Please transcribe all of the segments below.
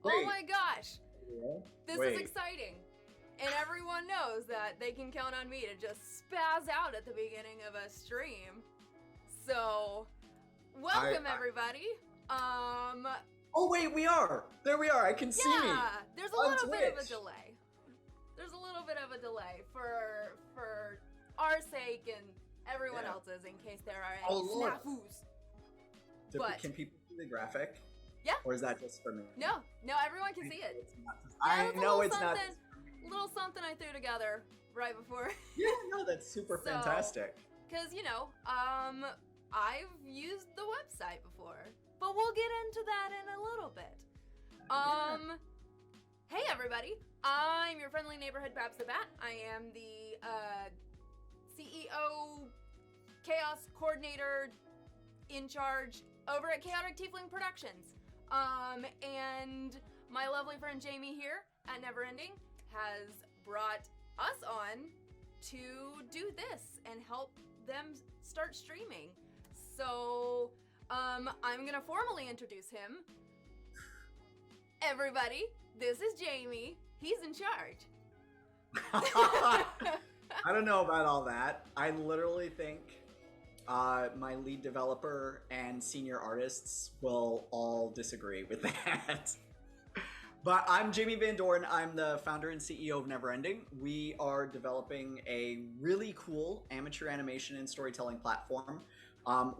Oh my gosh. Yeah. This is exciting. And everyone knows that they can count on me to just spaz out at the beginning of a stream. So, welcome everybody. Oh wait, we are. There we are. I can see me. Yeah, there's a little Twitch. bit of a delay. There's a little bit of a delay for our sake and everyone else's, in case there are any snafus. But can people see the graphic? Yeah. Or is that just for me? No, everyone can see it. I know it's not. A little something I threw together right before. Yeah, no, that's super fantastic. Because, I've used the website before, but we'll get into that in a little bit. Hey everybody, I'm your friendly neighborhood BabstheBat. I am the CEO, chaos coordinator in charge over at Chaotic Tiefling Productions. And my lovely friend Jamie here at NeverEnding has brought us on to do this and help them start streaming. So, I'm gonna formally introduce him. Everybody, this is Jamie. He's in charge. I don't know about all that. I literally think my lead developer and senior artists will all disagree with that. But I'm Jamie Van Doren. I'm the founder and CEO of NeverEnding. We are developing a really cool amateur animation and storytelling platform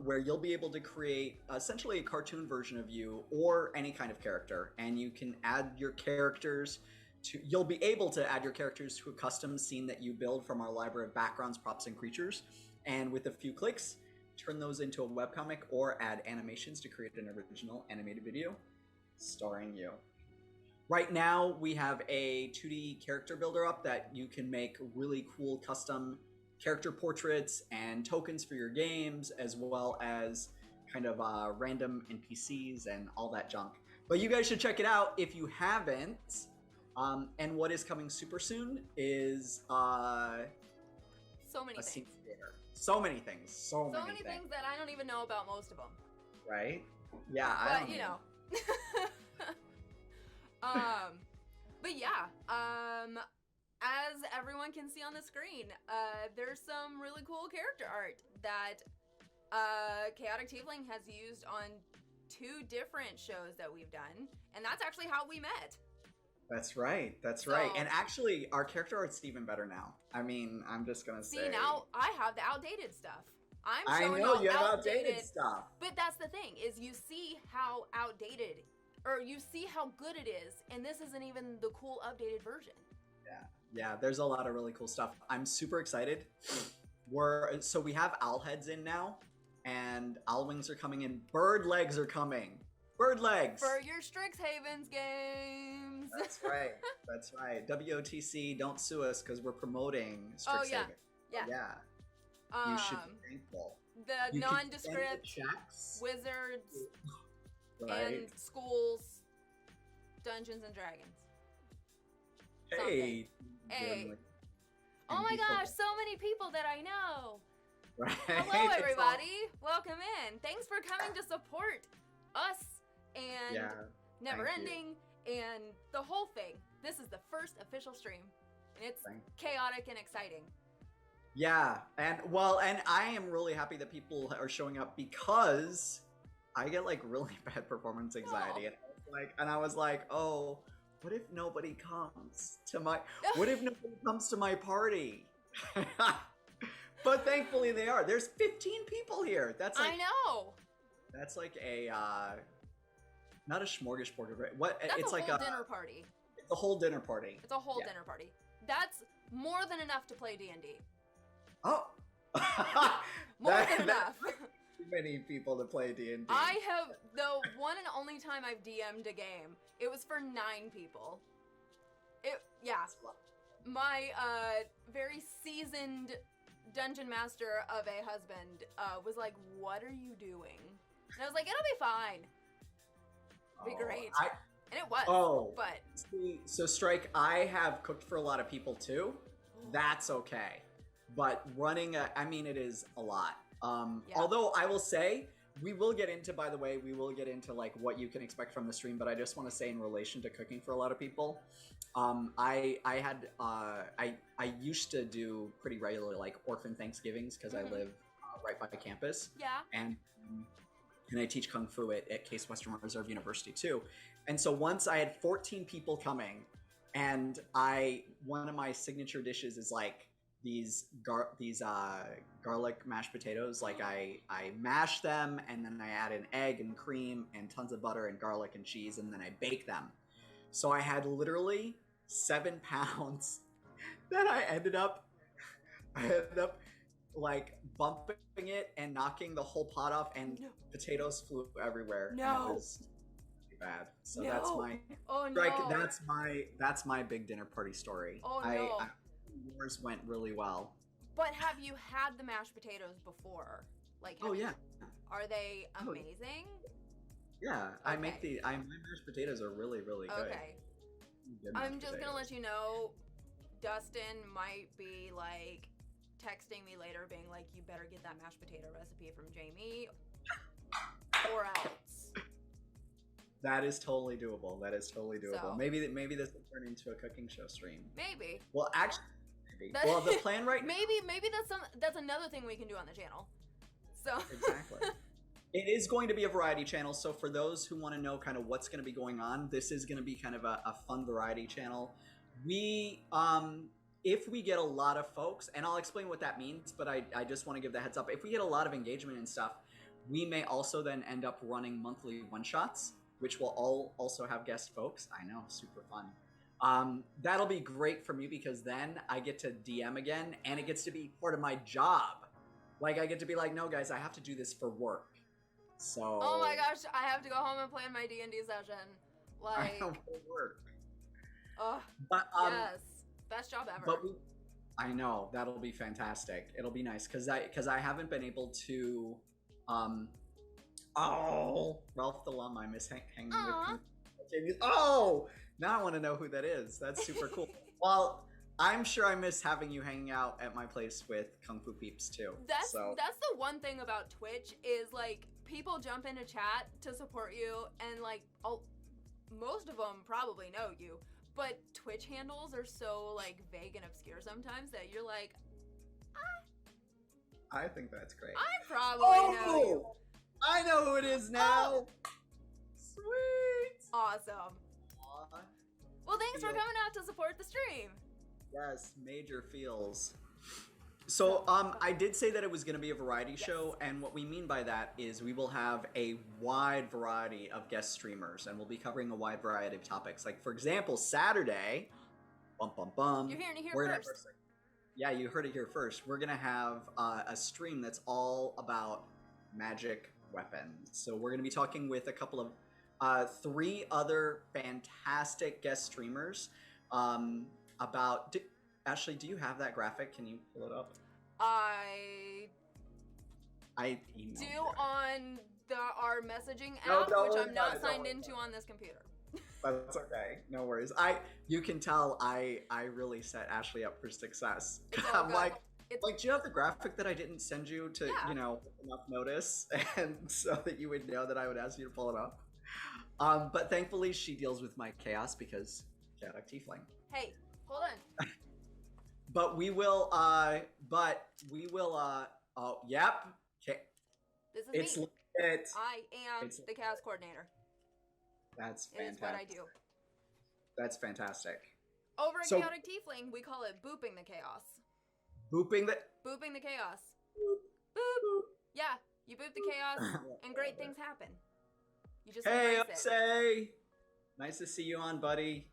where you'll be able to create essentially a cartoon version of you or any kind of character. And you can add your characters you'll be able to add your characters to a custom scene that you build from our library of backgrounds, props, and creatures. And with a few clicks, turn those into a webcomic or add animations to create an original animated video starring you. Right now, we have a 2D character builder up that you can make really cool custom character portraits and tokens for your games, as well as kind of random NPCs and all that junk. But you guys should check it out if you haven't. And what is coming super soon is so many things. So many things. So many things that I don't even know about most of them. Right? Yeah, but, I don't know. But yeah, as everyone can see on the screen, there's some really cool character art that Chaotic Tiefling has used on 2 different shows that we've done, and that's actually how we met. That's right. That's right. And actually, our character art's even better now. I mean, I'm just gonna say. See, now I have the outdated stuff. I know you have outdated stuff. But that's the thing, is you see how outdated, or you see how good it is, and this isn't even the cool updated version. Yeah, there's a lot of really cool stuff. I'm super excited. So we have owl heads in now, and owl wings are coming in. Bird legs are coming. Bird legs! For your Strixhaven's games. That's right. That's right. WOTC, don't sue us because we're promoting Strixhaven. Oh, yeah. Yeah. You should be thankful. The nondescript wizards and schools, Dungeons and Dragons. Hey. Oh my gosh, so many people that I know. Right. Hello, everybody. Welcome in. Thanks for coming to support us and NeverEnding and the whole thing. This is the first official stream, and it's chaotic and exciting. Yeah, and I am really happy that people are showing up because I get like really bad performance anxiety, and I was like, oh, what if nobody comes to my party? But thankfully they are. There's 15 people here. That's like, I know. That's like a not a smorgasbord. What? That's it's a like whole dinner party. It's a whole dinner party. It's a whole dinner party. That's more than enough to play D&D. Oh. More than enough. Too many people to play D&D. I have, the one and only time I've DM'd a game, it was for 9 people. My very seasoned dungeon master of a husband was like, what are you doing? And I was like, it'll be fine. It'll be great. And it was. But see, so Strike, I have cooked for a lot of people too. That's okay. But running it is a lot. Although I will say, we will get into, by the way, we will get into like what you can expect from the stream, but I just want to say in relation to cooking for a lot of people, I used to do pretty regularly like orphan Thanksgivings because I live right by campus. Yeah. And I teach Kung Fu at Case Western Reserve University too. And so once I had 14 people coming, and one of my signature dishes is like these garlic mashed potatoes. Like I mash them, and then I add an egg and cream and tons of butter and garlic and cheese, and then I bake them. So I had literally 7 pounds that I ended up like bumping it and knocking the whole pot off, and potatoes flew everywhere. No. It was bad. So No. that's my that's my big dinner party story. Oh no. Yours went really well. But have you had the mashed potatoes before? Like, yeah. Are they amazing? Yeah, Okay. my mashed potatoes are really, really good. Okay. Good I'm mashed just gonna potatoes. let you know, Dustin might be like texting me later being like, you better get that mashed potato recipe from Jamie or else. That is totally doable. That is totally doable. So- Maybe this will turn into a cooking show stream. Maybe. Well, actually, maybe. Well, the plan right now. Maybe that's another thing we can do on the channel. So Exactly. It is going to be a variety channel, so for those who want to know kind of what's going to be going on, this is going to be kind of a fun variety channel. We, if we get a lot of folks, and I'll explain what that means, but I just want to give the heads up. If we get a lot of engagement and stuff, we may also then end up running monthly one-shots, which will all also have guest folks. I know, super fun. That'll be great for me because then I get to DM again, and it gets to be part of my job. Like, I get to be like, no, guys, I have to do this for work. So. oh my gosh, I have to go home and plan my D&D session. Like, I know, for work. oh, But yes, best job ever. but I know that'll be fantastic. It'll be nice because I haven't been able to. Oh, Ralph the Lum, I miss hanging with. Jamie. Oh, now I want to know who that is. That's super cool. Well, I'm sure I miss having you hanging out at my place with Kung Fu peeps too. That's so. the one thing about Twitch is like people jump into chat to support you, and like most of them probably know you, but Twitch handles are so like vague and obscure sometimes that you're like, I think that's great. I probably know you. I know who it is now. Sweet. Awesome. Aw. Well, thanks for Yeah. coming out to support the stream. Yes, major feels. So, I did say that it was going to be a variety show, and what we mean by that is we will have a wide variety of guest streamers, and we'll be covering a wide variety of topics. Like, for example, Saturday, bum bum bum. You're hearing it here we're gonna- first. Yeah, you heard it here first. We're gonna have a stream that's all about magic weapons. So we're gonna be talking with a couple of 3 other fantastic guest streamers about. Ashley, do you have that graphic? Can you pull it up? I emailed do you. on our messaging No, app, don't which worry I'm about not it, don't signed worry into about on this computer. That's okay. No worries. You can tell I really set Ashley up for success. It's all I'm good. like, It's- do you have the graphic that I didn't send you to, Yeah. enough notice, and so that you would know that I would ask you to pull it up? But thankfully she deals with my chaos because chaotic tiefling. Hey, hold on. But we will, oh, yep. Okay. This is It's me. lit. I am it's- the chaos coordinator. That's It is what I fantastic. do. That's fantastic. Over at So- Chaotic Tiefling, we call it booping the chaos. Booping the. Booping the chaos. Boop. Yeah, you boop the chaos, and great things happen. You just Hey, embrace it. say. Nice to see you on, buddy.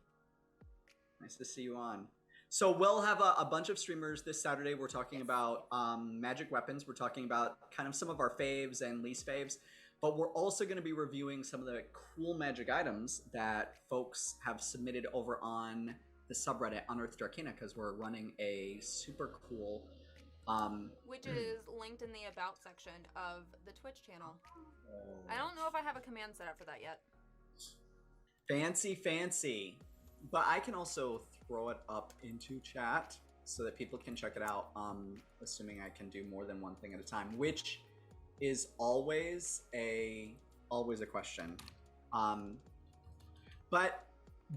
Nice to see you on. So we'll have a bunch of streamers this Saturday. We're talking about magic weapons. We're talking about kind of some of our faves and least faves. But we're also going to be reviewing some of the cool magic items that folks have submitted over on the subreddit Unearthed Arcana, because we're running a super cool... Which is linked in the About section of the Twitch channel. I don't know if I have a command set up for that yet. Fancy. But I can also throw it up into chat so that people can check it out, assuming I can do more than one thing at a time, which is always a question. But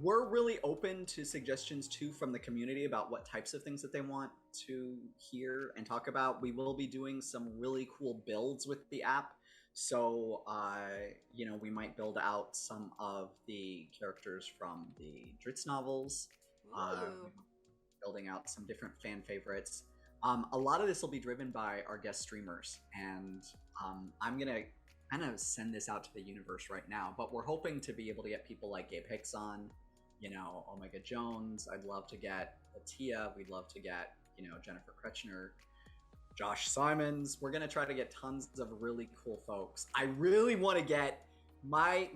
we're really open to suggestions too from the community about what types of things that they want to hear and talk about. We will be doing some really cool builds with the app. So, you know, we might build out some of the characters from the Dritz novels, building out some different fan favorites. A lot of this will be driven by our guest streamers, and I'm going to kind of send this out to the universe right now, but we're hoping to be able to get people like Gabe Hicks on, you know, Omega Jones. I'd love to get Atia. We'd love to get, you know, Jennifer Kretschner, Josh Simons. We're gonna try to get tons of really cool folks. I really want to get I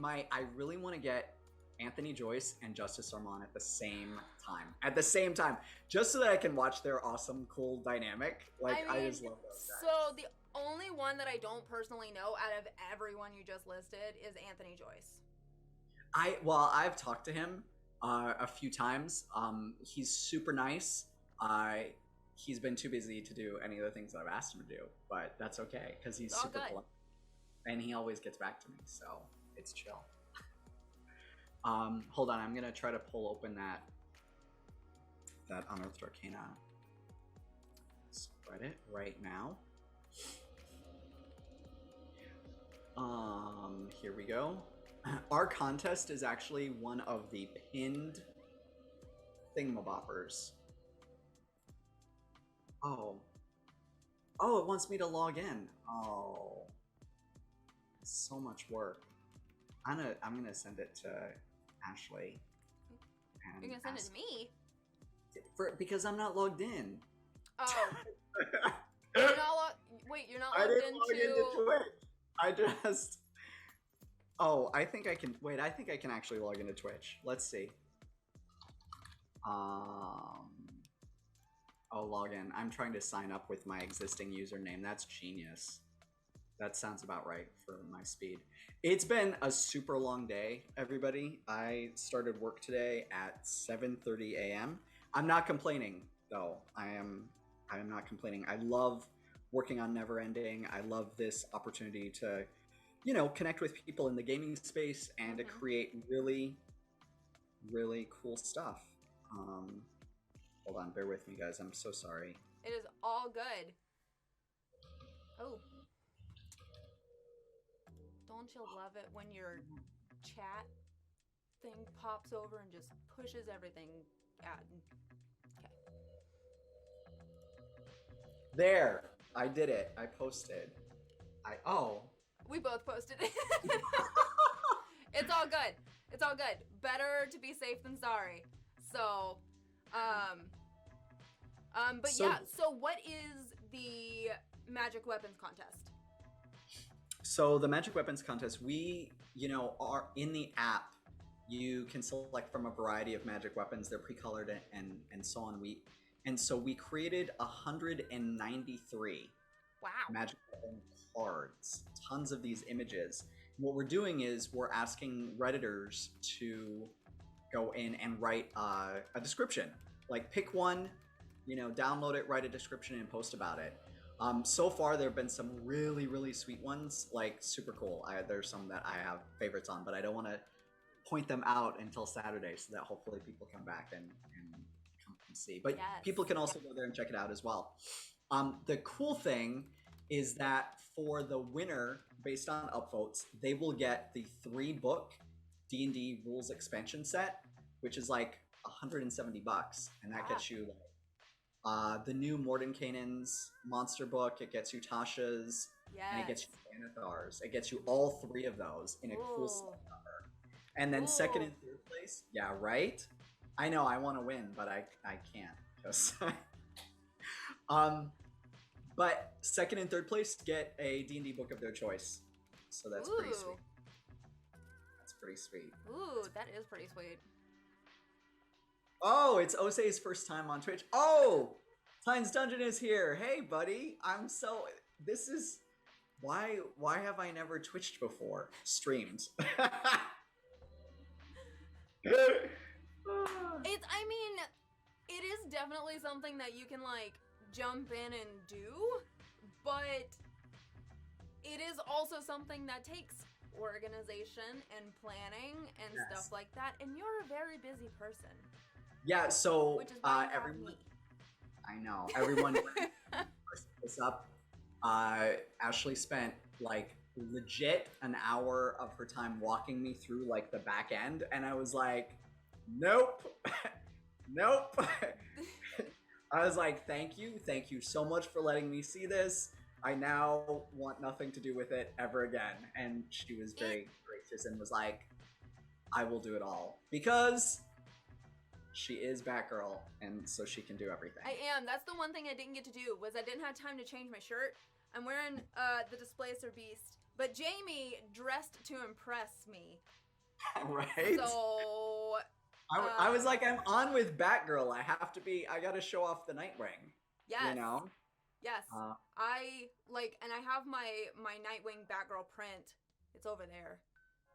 really want to get Anthony Joyce and Justice Armand at the same time, just so that I can watch their awesome, cool dynamic. Like, I just love those guys. So the only one that I don't personally know out of everyone you just listed is Anthony Joyce. I've talked to him a few times. He's super nice. He's been too busy to do any of the things that I've asked him to do, but that's okay because he's super cool, and he always gets back to me, so it's chill. Hold on, I'm gonna try to pull open that Unearthed Arcana Reddit right now. Here we go. Our contest is actually one of the pinned thingamaboppers. Oh, it wants me to log in. Oh, so much work. I'm gonna send it to Ashley. You're gonna send it to me? Because I'm not logged in. Oh. You're not you're not logged into Twitch. I just... Oh, I think I can... Wait, I think I can actually log into Twitch. Let's see. Oh, log in. I'm trying to sign up with my existing username. That's genius. That sounds about right for my speed. It's been a super long day, everybody. I started work today at 7:30 a.m. I'm not complaining, though. I am not complaining. I love working on NeverEnding. I love this opportunity to, you know, connect with people in the gaming space and to create really, really cool stuff. Hold on, bear with me, guys. I'm so sorry. It is all good. Oh. Don't you love it when your chat thing pops over and just pushes everything out? Okay. There. I did it. I posted. We both posted it. It's all good. It's all good. Better to be safe than sorry. So, so what is the Magic Weapons Contest? So the Magic Weapons Contest, we, you know, are in the app. You can select from a variety of magic weapons. They're pre-colored and so on. So we created 193 magic weapon cards, tons of these images. What we're doing is we're asking Redditors to go in and write a description. Like, pick one, you know, download it, write a description, and post about it. So far, there have been some really, really sweet ones, like super cool. There's some that I have favorites on, but I don't want to point them out until Saturday so that hopefully people come back and come and see. But people can also go there and check it out as well. The cool thing is that for the winner, based on upvotes, they will get the 3-book D&D Rules expansion set, which is like $170, and that gets you the new Mordenkainen's monster book. It gets you Tasha's, and it gets you Anathar's. It gets you all 3 of those in a cool set cover. And then second and third place, yeah, right? I know I want to win, but I can't. Because but second and third place get a D&D book of their choice. So that's pretty sweet. That's pretty sweet. Ooh, that is pretty sweet. Oh, it's Osei's first time on Twitch. Oh, Tine's Dungeon is here. Hey, buddy. This is... Why have I never Twitched before? Streamed. It is definitely something that you can, like, jump in and do, but it is also something that takes organization and planning and stuff like that, and you're a very busy person. Yeah, so Which is why you have everyone, me. I know, everyone this up. Ashley spent like legit an hour of her time walking me through like the back end, and I was like, nope, nope. I was like, thank you so much for letting me see this. I now want nothing to do with it ever again. And she was very gracious and was like, I will do it all. Because she is Batgirl, and so she can do everything. I am. That's the one thing I didn't get to do, was I didn't have time to change my shirt. I'm wearing the Displacer Beast, but Jamie dressed to impress me. Right? So... I was like, I'm on with Batgirl. I gotta show off the Nightwing. Yes. You know? Yes. I have my Nightwing Batgirl print. It's over there.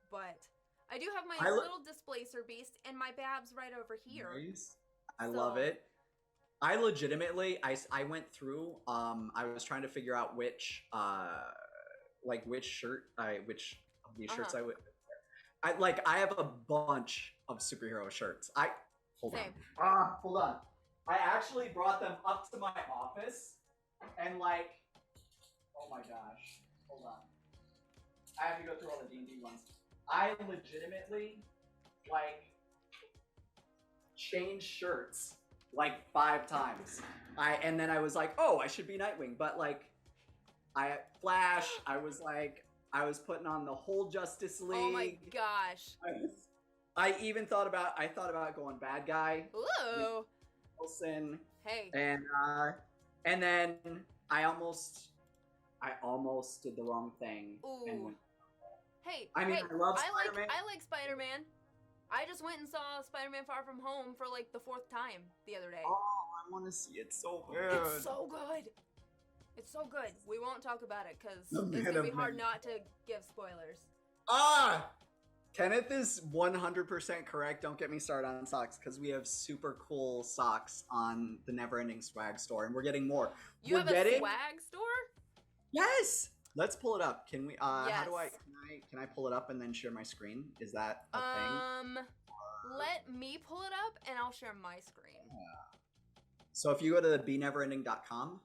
But I do have my little Displacer Beast and my Babs right over here. Nice. I love it. I legitimately, I went through, I was trying to figure out which shirt, which of these shirts I would... I have a bunch of superhero shirts. Hold on. I actually brought them up to my office, and oh my gosh, hold on. I have to go through all the D&D ones. I legitimately, changed shirts, 5 times. And then I was like, oh, I should be Nightwing, but Flash, I was putting on the whole Justice League. Oh my gosh. I even thought about going bad guy. Ooh. Wilson. Hey. And then I almost did the wrong thing. Ooh. And went, hey. I mean, I love Spider-Man. I like Spider-Man. I just went and saw Spider-Man Far From Home for the 4th time the other day. Oh, I want to see it so good. It's so good. It's so good. We won't talk about it because it's going to be hard not to give spoilers. Kenneth is 100% correct. Don't get me started on socks because we have super cool socks on the NeverEnding swag store, and we're getting more. You have a swag store? Yes. Let's pull it up. Can we? Yes. How do can I pull it up and then share my screen? Is that a thing? Let me pull it up and I'll share my screen. So if you go to beneverending.com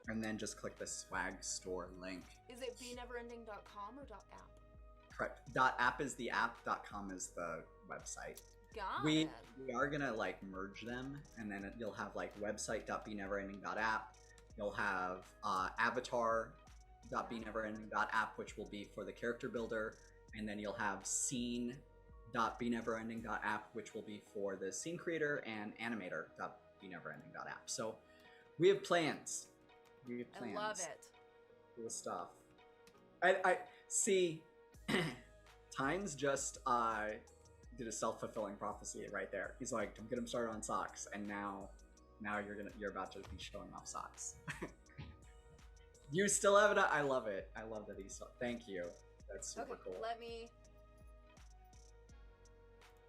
and then just click the swag store link. Is it beneverending.com or .app? Correct. .app is the app. .com is the website. Got we it. We are gonna merge them, and then you'll have website.beneverending.app. You'll have avatar.beneverending.app, which will be for the character builder, and then you'll have scene.beneverending.app, which will be for the scene creator, and animator.beneverending.app. So we have plans. I love it. Cool stuff. I see. Tynes just did a self-fulfilling prophecy right there. He's like, don't get him started on socks, and now you're about to be showing off socks. You still have it. I love it. I love that he's. Thank you. That's super cool. Let me.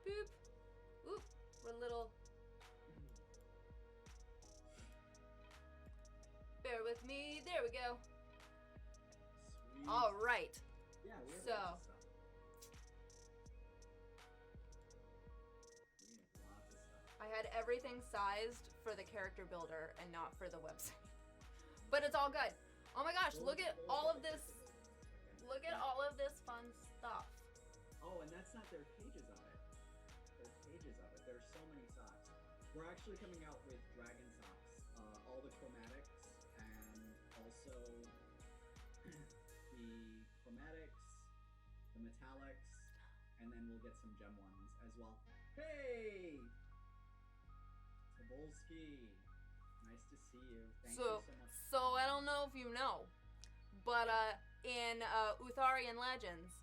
Boop. Oop. We're a little. Bear with me. There we go. Sweet. All right. Yeah. So. I had everything sized for the character builder and not for the website. But it's all good. Oh my gosh, look at all of this. Look at all of this fun stuff. Oh, and that's not their pages of it. There's pages of it. There's so many socks. We're actually coming out with dragon socks. All the chromatics and also the chromatics, the metallics, and then we'll get some gem ones as well. Hey! Tobolski. Nice to see you. Thank you so much. So I don't know if you know, but in Utharian Legends,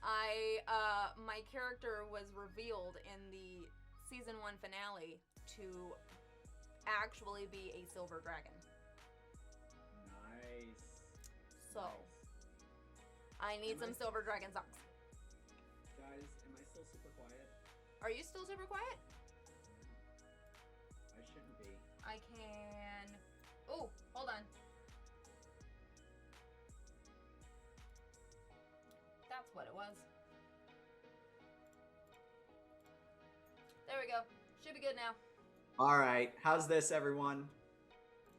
my character was revealed in the season 1 finale to actually be a silver dragon. Nice. So I need some silver dragon socks. Guys, am I still super quiet? Are you still super quiet? I shouldn't be. I can. Oh, hold on. There we go. Should be good now. All right. How's this, everyone?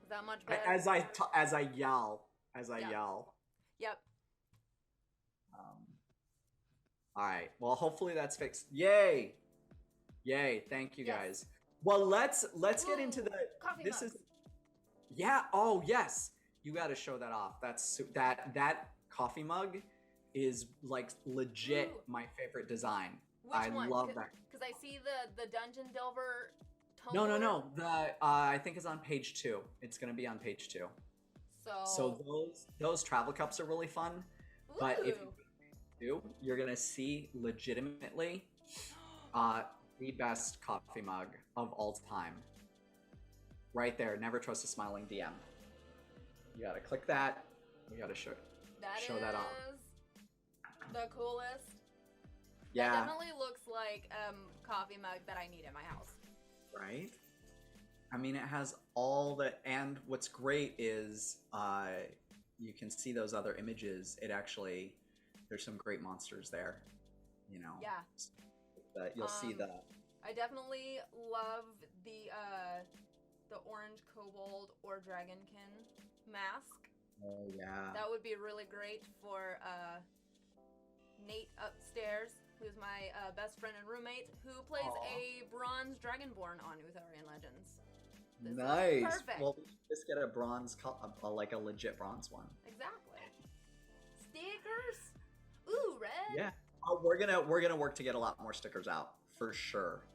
Is that much better? As I yell. Yep. All right. Well, hopefully that's fixed. Yay! Thank you, guys. Well, let's get into the. Coffee This mugs. is. Yeah. Oh yes. You got to show that off. That coffee mug is like legit my favorite design. Which I one? love that. Because I see the Dungeon Delver. No. I think it's on page 2. It's gonna be on page 2. So those travel cups are really fun. Ooh. But if you do, you're gonna see legitimately the best coffee mug of all time. Right there. Never trust a smiling DM. You gotta click that. You gotta show that off. The coolest. Yeah. That definitely looks like coffee mug that I need in my house. Right? I mean, it has all the, and what's great is you can see those other images. It actually, there's some great monsters there, you know. Yeah. You'll see the. I definitely love the orange kobold or dragonkin mask. Oh yeah. That would be really great for Nate upstairs, who's my best friend and roommate, who plays a bronze dragonborn on Utharian Legends. This Nice. Perfect. Well, just get a bronze, like a legit bronze one. Exactly. Stickers. Ooh, red. Yeah. Oh, we're gonna work to get a lot more stickers out for sure.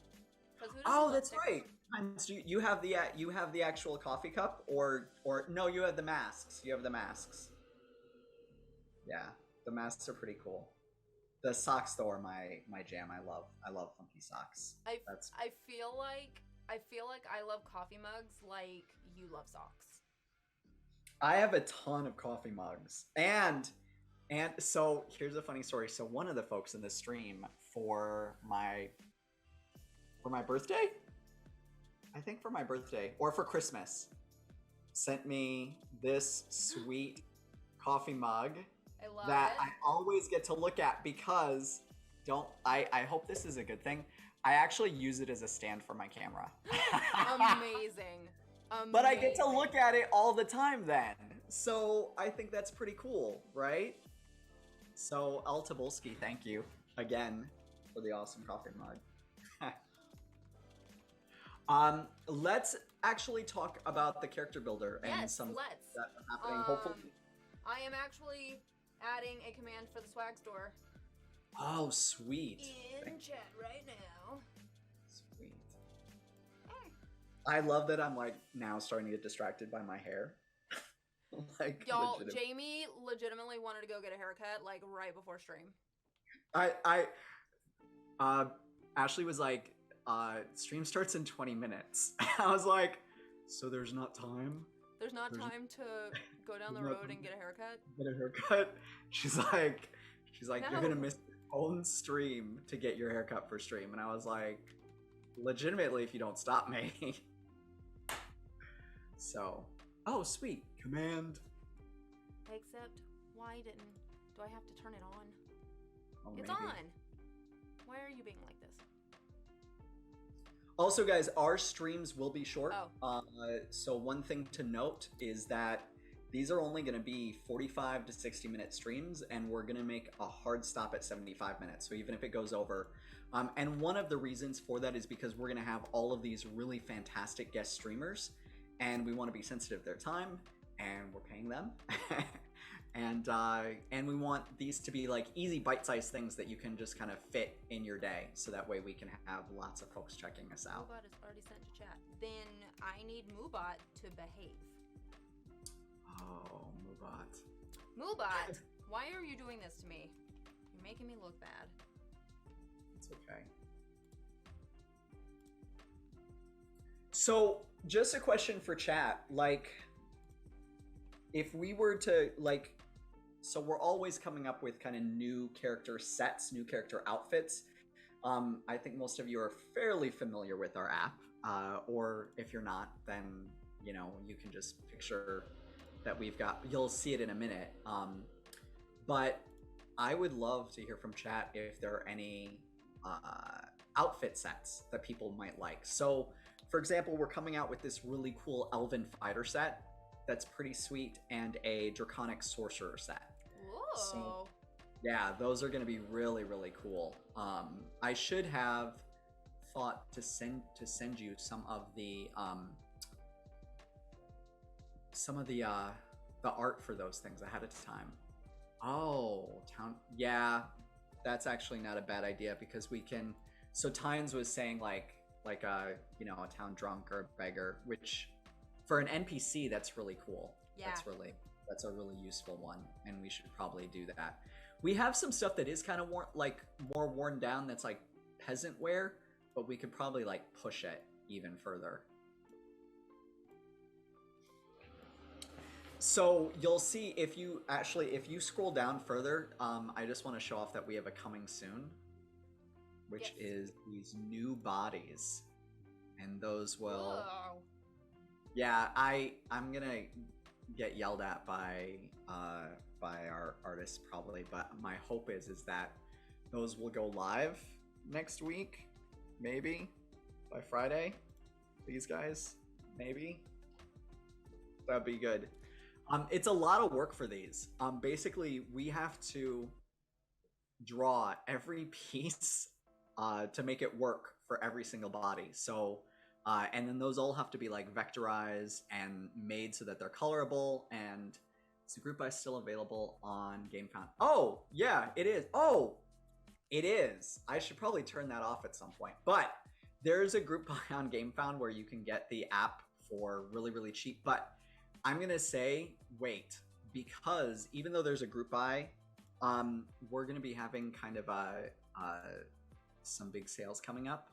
'Cause who doesn't Oh, love that's stickers? right. So you have the actual coffee cup, or no? You have the masks. You have the masks. Yeah, the masks are pretty cool. The socks though are my jam. I love funky socks. I feel like I love coffee mugs like you love socks. I have a ton of coffee mugs, and so here's a funny story. So one of the folks in the stream for my birthday, I think for my birthday or for Christmas, sent me this sweet coffee mug I love that it. I always get to look at because I hope this is a good thing. I actually use it as a stand for my camera. Amazing. But I get to look at it all the time then. So I think that's pretty cool, right? So El Tobolski, thank you again for the awesome coffee mug. Let's actually talk about the character builder and Yes, some let's. that are happening. Hopefully. I am actually adding a command for the swag store Oh, sweet. in chat right now. Sweet. I love that I'm like now starting to get distracted by my hair. Like Y'all, legit- Jamie legitimately wanted to go get a haircut like right before stream. Ashley was like, stream starts in 20 minutes. I was like, so there's not time? There's not time to go down the There's road nothing. and get a haircut. Get a haircut? She's like, you're No. gonna miss your own stream to get your haircut for stream. And I was like, legitimately, if you don't stop me. So, oh, sweet. Command. Except, why do I have to turn it on? Oh, It's maybe. on. Why are you being like this? Also, guys, our streams will be short. Oh. So one thing to note is that these are only going to be 45 to 60 minute streams, and we're going to make a hard stop at 75 minutes. So even if it goes over. And one of the reasons for that is because we're going to have all of these really fantastic guest streamers, and we want to be sensitive to their time, and we're paying them. And we want these to be like easy bite-sized things that you can just kind of fit in your day, so that way we can have lots of folks checking us out. Moobot is already sent to chat. Then I need Moobot to behave. Oh, Moobot. Moobot, why are you doing this to me? You're making me look bad. It's okay. So, just a question for chat. Like, if we were to, like, so we're always coming up with kind of new character sets, new character outfits. I think most of you are fairly familiar with our app. Or if you're not, then, you know, you can just picture that we've got, you'll see it in a minute. But I would love to hear from chat if there are any outfit sets that people might like. So, for example, we're coming out with this really cool Elven Fighter set that's pretty sweet, and a Draconic Sorcerer set. Whoa. So, yeah, those are going to be really, really cool. I should have thought to send you some of the art for those things ahead of time. Oh, yeah, that's actually not a bad idea, because we can. So Tynes was saying like a town drunk or a beggar, which for an NPC that's really cool. Yeah. That's a really useful one, and we should probably do that. We have some stuff that is kind of more worn down, that's like peasant wear, but we could probably like push it even further. So you'll see if you scroll down further, I just want to show off that we have a coming soon, which is these new bodies, and those will. Whoa. Yeah, I'm gonna get yelled at by our artists probably, but my hope is that those will go live next week, maybe by Friday. These guys, maybe. That'd be good. It's a lot of work for these. Basically, we have to draw every piece to make it work for every single body. So, and then those all have to be like vectorized and made so that they're colorable. And is the group buy still available on GameFound? Oh, yeah, it is. Oh, it is. I should probably turn that off at some point. But there's a group buy on GameFound where you can get the app for really, really cheap. But I'm gonna say wait, because even though there's a group buy, we're gonna be having kind of some big sales coming up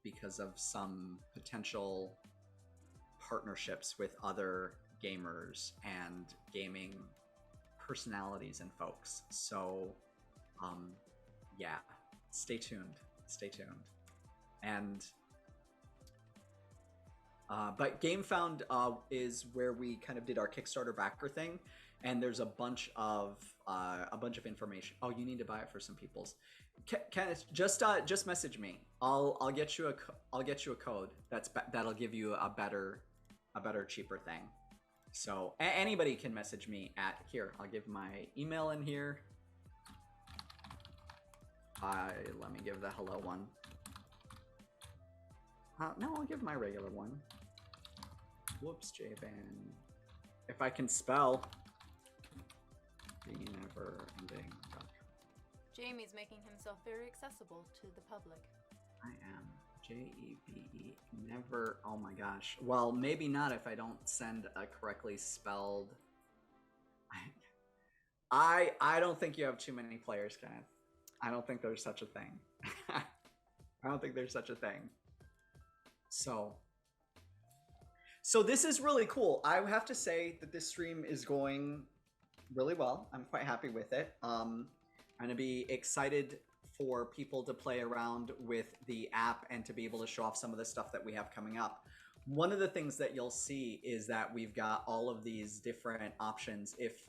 because of some potential partnerships with other gamers and gaming personalities and folks. So yeah, stay tuned. And but GameFound is where we kind of did our Kickstarter backer thing, and there's a bunch of information. Oh, you need to buy it for some people's. Just message me. I'll get you a code that'll give you a better cheaper thing. So anybody can message me at here. I'll give my email in here. Let me give the hello one. No, I'll give my regular one. Whoops, J-Van. If I can spell. NeverEnding. Jamie's making himself very accessible to the public. I am. J-E-B-E. Never. Oh my gosh. Well, maybe not if I don't send a correctly spelled. I don't think you have too many players, Kenneth. I don't think there's such a thing. I don't think there's such a thing. So this is really cool. I have to say that this stream is going really well. I'm quite happy with it. I'm going to be excited for people to play around with the app and to be able to show off some of the stuff that we have coming up. One of the things that you'll see is that we've got all of these different options. If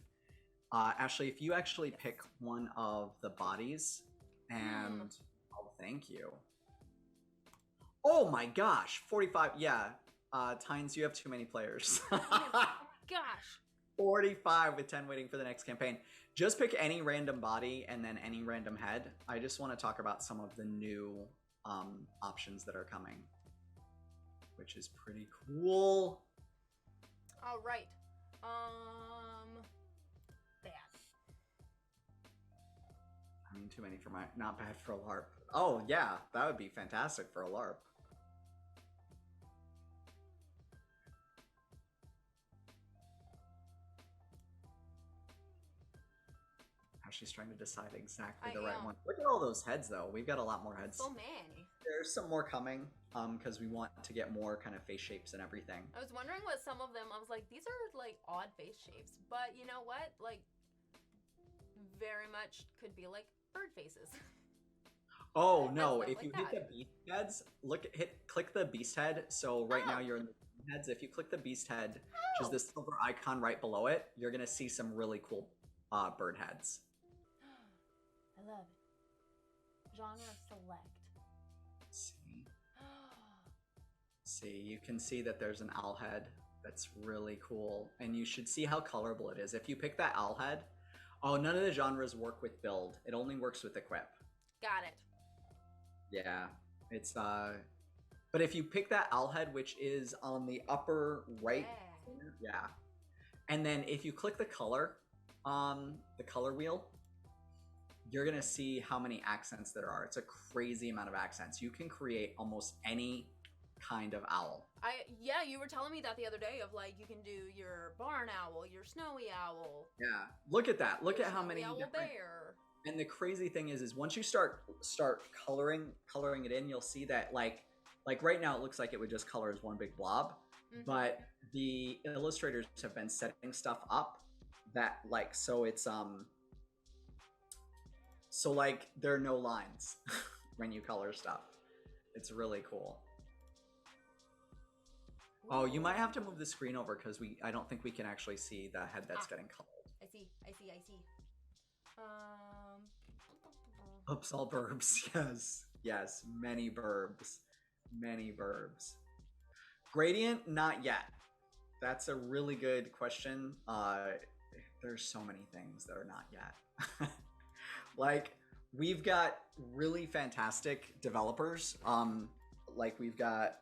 Ashley, if you actually pick one of the bodies and oh, thank you. Oh my gosh, 45. Yeah, Tynes, you have too many players. Oh my gosh. 45 with 10 waiting for the next campaign. Just pick any random body and then any random head. I just want to talk about some of the new options that are coming, which is pretty cool. All right. That. I mean, too many for my, not bad for a LARP. Oh yeah, that would be fantastic for a LARP. She's trying to decide exactly the right one. Look at all those heads, though. We've got a lot more heads. So many. There's some more coming, because we want to get more kind of face shapes and everything. I was wondering what some of them. I was like, these are like odd face shapes, but you know what? Like, very much could be like bird faces. Oh no! If you hit the beast heads, click the beast head. So right now you're in the heads. If you click the beast head, which is this silver icon right below it, you're gonna see some really cool bird heads. I love it. Genre select. See, you can see that there's an owl head. That's really cool. And you should see how colorable it is. If you pick that owl head, oh, none of the genres work with build. It only works with equip. Got it. Yeah, it's but if you pick that owl head, which is on the upper right corner, yeah. And then if you click the color wheel, you're gonna see how many accents there are. It's a crazy amount of accents. You can create almost any kind of owl. Yeah, you were telling me that the other day of like you can do your barn owl, your snowy owl. Yeah, look at that. Look at how many owl different... bear. And the crazy thing is once you start coloring it in, you'll see that like right now it looks like it would just color as one big blob, but the illustrators have been setting stuff up that like so it's so like there are no lines when you color stuff. It's really cool. Oh, you might have to move the screen over because I don't think we can actually see the head that's getting colored. I see. Oops, all burbs. Yes, many burbs. Gradient, not yet. That's a really good question. There's so many things that are not yet. Like, we've got really fantastic developers. Like we've got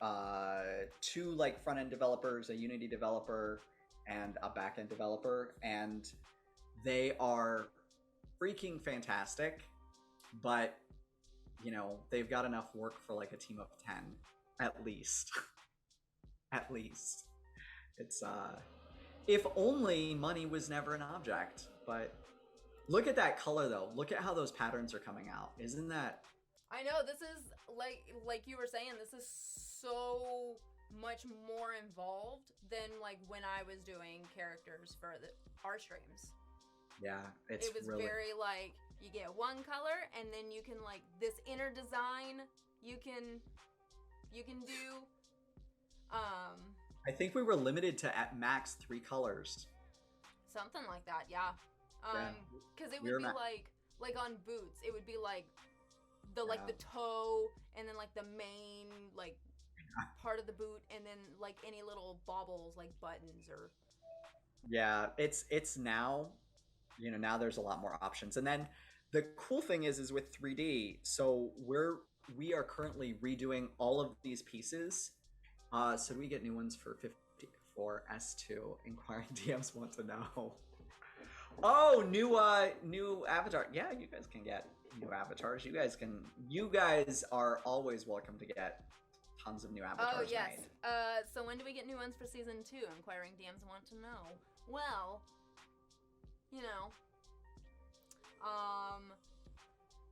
2 like front-end developers, a Unity developer, and a back-end developer, and they are freaking fantastic, but you know, they've got enough work for like a team of 10 at least. At least. It's if only money was never an object. But look at that color though. Look at how those patterns are coming out. Isn't that... I know, this is like you were saying, this is so much more involved than like when I was doing characters for our streams. Yeah, it was really... very like you get one color and then you can like this inner design you can do. I think we were limited to at max 3 colors. Something like that, yeah. Because it would be like on boots, it would be like the toe and then like the main like part of the boot and then like any little baubles like buttons or... Yeah, it's now, you know, now there's a lot more options. And then the cool thing is with 3D, so we are currently redoing all of these pieces. So do we get new ones for 54 S2? Inquiring DMs want to know. Oh, new avatar. Yeah, you guys can get new avatars. You guys are always welcome to get tons of new avatars. Oh yes. Made. So when do we get new ones for season 2? Inquiring DMs want to know. Well, you know,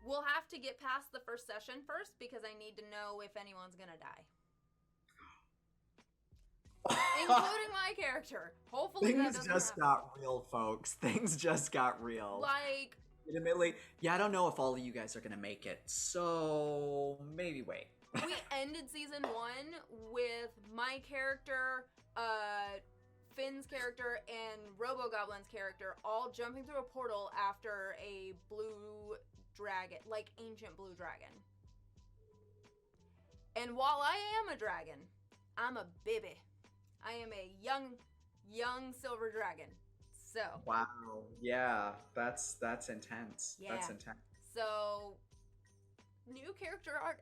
we'll have to get past the first session first because I need to know if anyone's gonna die. Including my character. Hopefully things just got real, folks. Things just got real. Like, legitimately, yeah, I don't know if all of you guys are gonna make it, so maybe wait. We ended season 1 with my character, Finn's character, and RoboGoblin's character all jumping through a portal after a blue dragon, like ancient blue dragon. And while I am a dragon, I'm a baby. I am a young silver dragon. So. Wow. Yeah, that's intense. Yeah. That's intense. So, new character art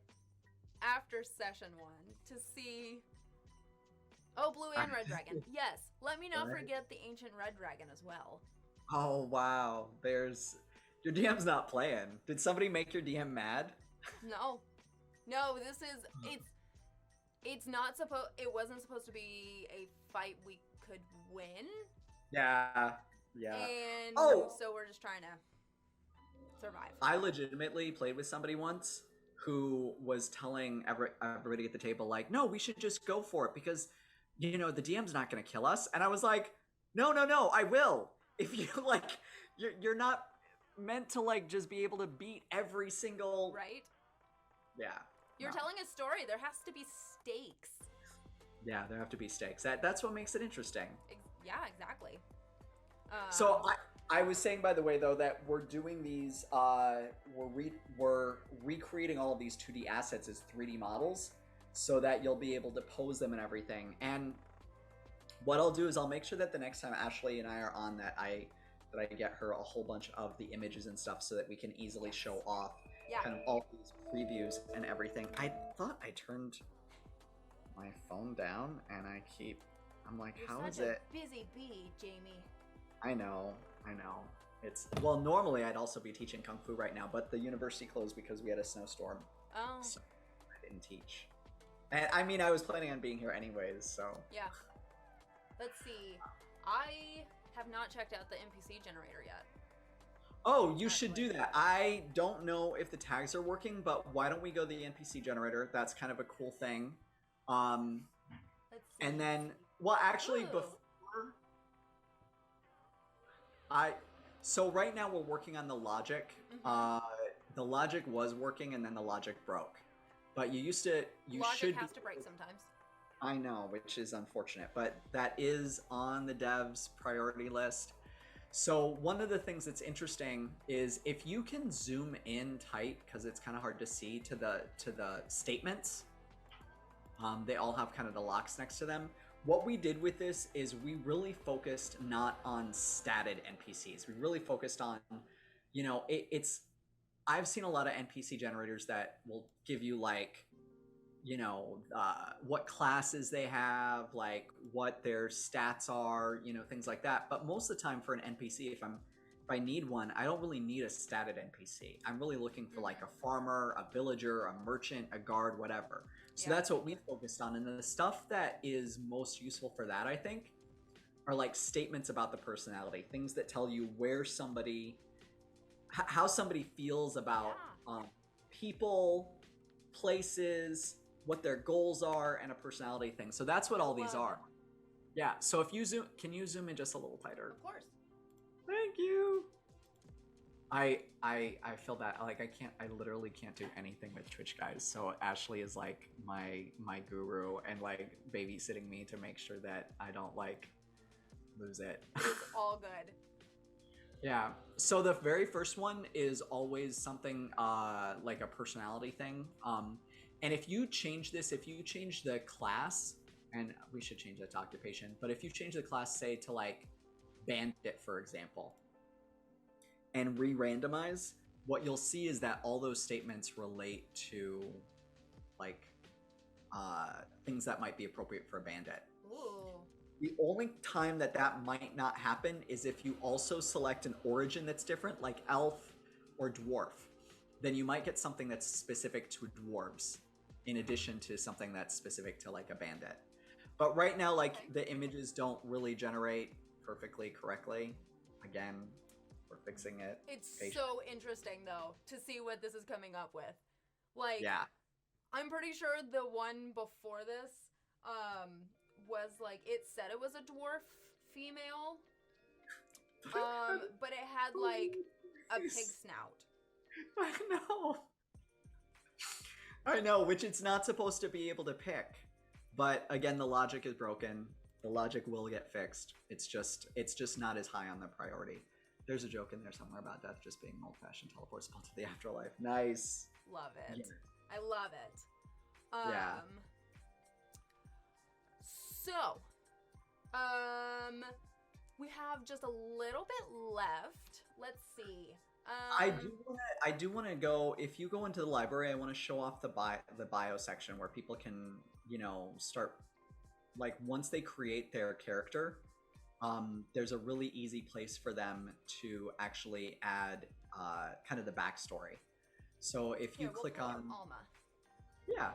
after session 1 to see. Oh, blue and red dragon. Yes. Let me not forget the ancient red dragon as well. Oh wow. Your DM's not playing. Did somebody make your DM mad? No. This is it wasn't supposed to be a fight we could win. Yeah. And so we're just trying to survive. I legitimately played with somebody once who was telling everybody at the table like, no, we should just go for it because, you know, the DM's not going to kill us. And I was like, no, I will. If you like, you're not meant to like just be able to beat every single... Right? Yeah. You're telling a story. There has to be stakes. Yeah, there have to be stakes. That's what makes it interesting. Yeah, exactly. So I was saying, by the way, though, that we're doing these, we're recreating all of these 2D assets as 3D models. so that you'll be able to pose them and everything. And what I'll do is I'll make sure that the next time Ashley and I are on that I get her a whole bunch of the images and stuff so that we can easily show off kind of all these previews and everything. I thought I turned my phone down and I'm like, You're how is such a it? busy bee, Jamie. I know. It's, well, normally I'd also be teaching Kung Fu right now, but the university closed because we had a snowstorm. Oh. So I didn't teach. And I mean, I was planning on being here anyways, so. Yeah. Let's see. I have not checked out the NPC generator yet. Oh, you should do that. I don't know if the tags are working, but why don't we go to the NPC generator? That's kind of a cool thing. Let's see. And then, well, actually, before so right now we're working on the logic. The logic was working, and then the logic broke. But you logic has to break sometimes. I know, which is unfortunate, but that is on the devs priority list. So one of the things that's interesting is if you can zoom in tight, because it's kind of hard to see to the statements. They all have kind of the locks next to them. What we did with this is we really focused not on statted NPCs. We really focused on, you know, I've seen a lot of NPC generators that will give you like, you know, what classes they have, like what their stats are, you know, things like that. But most of the time for an NPC, if I need one, I don't really need a statted NPC. I'm really looking for like a farmer, a villager, a merchant, a guard, whatever. So that's what we focused on. And the stuff that is most useful for that, I think, are like statements about the personality, things that tell you where somebody, how somebody feels about people, places, what their goals are, and a personality thing. So that's what all these are. Yeah. So if you zoom, can you zoom in just a little tighter? Of course. Thank you. I feel that like I literally can't do anything with Twitch, guys. So Ashley is like my guru and like babysitting me to make sure that I don't like lose it. It's all good. Yeah. So the very first one is always something like a personality thing. And if you change this, if you change the class, and we should change that to occupation, but if you change the class, say to like bandit, for example, and re-randomize, what you'll see is that all those statements relate to like things that might be appropriate for a bandit. Ooh. The only time that might not happen is if you also select an origin that's different, like elf or dwarf. Then you might get something that's specific to dwarves in addition to something that's specific to like a bandit. But right now, like the images don't really generate perfectly correctly. Again, we're fixing it. It's so interesting though to see what this is coming up with. Like, I'm pretty sure the one before this was like, it said it was a dwarf female, but it had like a pig snout. I know, which it's not supposed to be able to pick. But again, the logic is broken. The logic will get fixed. It's just not as high on the priority. There's a joke in there somewhere about death just being old-fashioned teleportable to the afterlife. Nice. Love it. Yeah. I love it. So, we have just a little bit left. Let's see. I do want to go. If you go into the library, I want to show off the bio section where people can, you know, start like once they create their character. There's a really easy place for them to actually add kind of the backstory. So if you click on Alma. Yeah.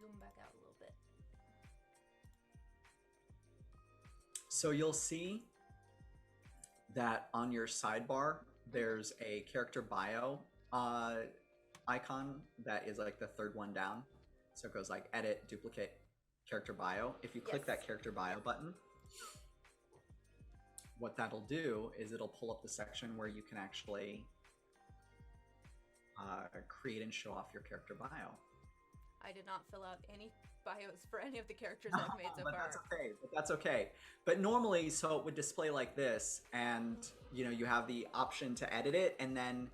Zoom back out a little bit. So you'll see that on your sidebar, there's a character bio icon that is like the third one down. So it goes like edit, duplicate, character bio. If you click that character bio button, what that'll do is it'll pull up the section where you can actually create and show off your character bio. I did not fill out any bios for any of the characters I've made so far. That's okay. But normally, so it would display like this, and you know, you have the option to edit it, and then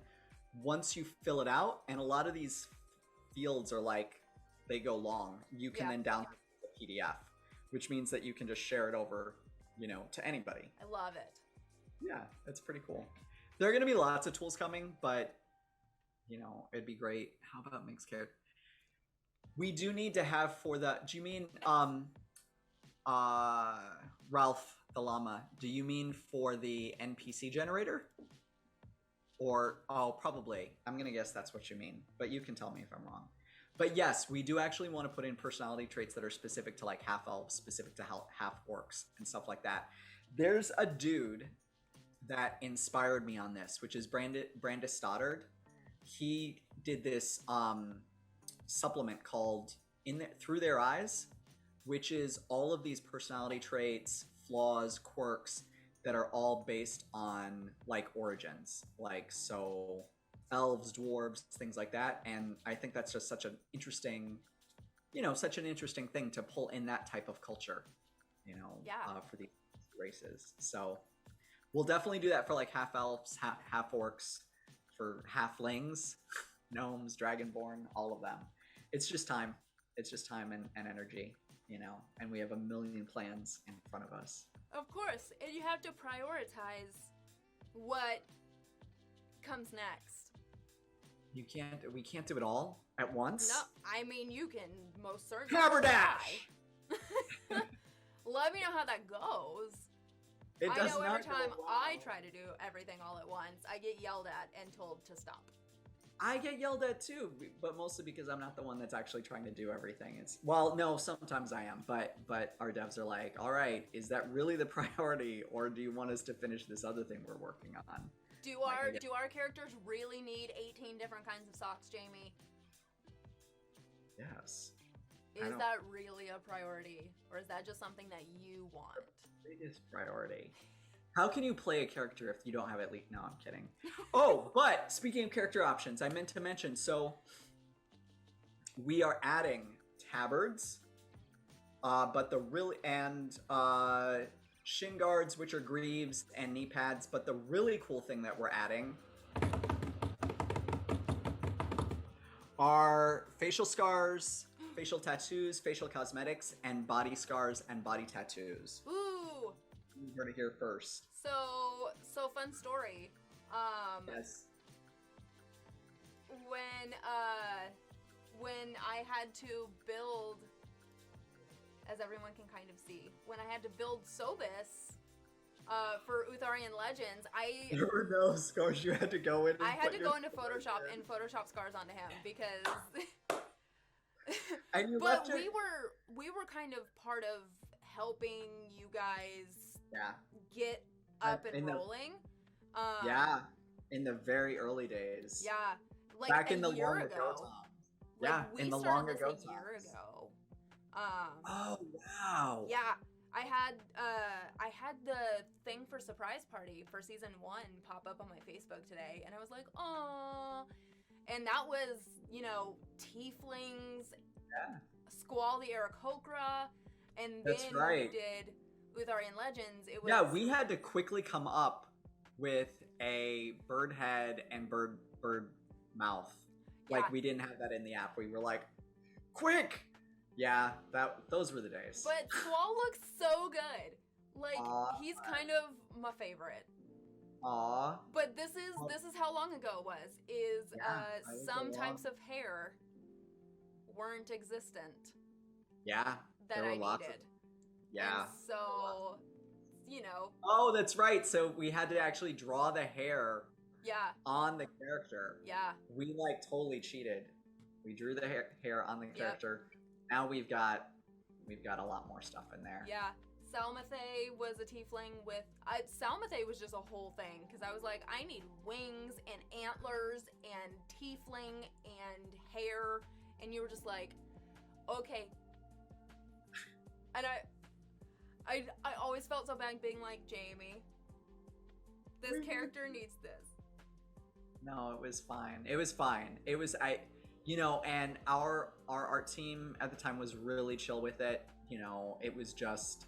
once you fill it out, and a lot of these fields are like, they go long. You can then download the PDF, which means that you can just share it over, you know, to anybody. I love it. Yeah, it's pretty cool. There are going to be lots of tools coming, but, you know, it'd be great. How about Mixkit? We do need to have for the, do you mean, Ralph the llama, do you mean for the NPC generator? Or, oh, probably. I'm going to guess that's what you mean, but you can tell me if I'm wrong. But yes, we do actually want to put in personality traits that are specific to like half elves, specific to half orcs and stuff like that. There's a dude that inspired me on this, which is Brandis Stoddard. He did this supplement called Through Their Eyes, which is all of these personality traits, flaws, quirks that are all based on like origins, like so elves, dwarves, things like that. And I think that's just such an interesting, you know, such an interesting thing to pull in that type of culture, you know, for these races. So we'll definitely do that for like half elves, half orcs, for halflings, gnomes, dragonborn, all of them. It's just time. It's just time and energy, you know, and we have a million plans in front of us. Of course, and you have to prioritize what comes next. We can't do it all at once? No, I mean, you can most certainly. Haberdash! Let me know how that goes. It does I know not every time go well. I try to do everything all at once, I get yelled at and told to stop. I get yelled at too, but mostly because I'm not the one that's actually trying to do everything. Well, no, sometimes I am, but our devs are like, all right, is that really the priority, or do you want us to finish this other thing we're working on? Do our characters really need 18 different kinds of socks, Jamie? Yes. Is that really a priority, or is that just something that you want? Biggest priority. How can you play a character if you don't have at least? No, I'm kidding. Oh, but speaking of character options, I meant to mention, so we are adding tabards, but the really, and shin guards, which are greaves, and knee pads, but the really cool thing that we're adding are facial scars, facial tattoos, facial cosmetics, and body scars and body tattoos. Ooh! You heard it here first. So fun story. Yes. When I had to build, as everyone can kind of see, when I had to build Sobis for Utharian Legends, there were no scars you had to go in. I had to go into Photoshop and Photoshop scars onto him because. And you but we were kind of part of helping you guys get up and rolling. In the very early days. Yeah, like back in the year long ago times. In the long ago times. A year ago. Oh wow. Yeah, I had the thing for Surprise Party for season 1 pop up on my Facebook today, and I was like, oh. And that was, you know, tieflings, Squall the Aarakocra, and then when we did Utharian Legends, it was... Yeah, we had to quickly come up with a bird head and bird mouth. Like, we didn't have that in the app. We were like, quick! Yeah, those were the days. But Squall looks so good. Like, he's kind of my favorite. Aww. But this is how long ago it was. Some types of hair weren't existent. Yeah. That I needed. Yeah. And so, you know. Oh, that's right. So we had to actually draw the hair. On the character. Yeah. We like totally cheated. We drew the hair on the character. Now we've got a lot more stuff in there. Yeah. Salmathay was a tiefling with... Salmathay was just a whole thing, because I was like, I need wings and antlers and tiefling and hair, and you were just like, okay. And I always felt so bad being like, Jamie, this character needs this. No, it was fine. It was fine. It was, and our art team at the time was really chill with it. You know, it was just...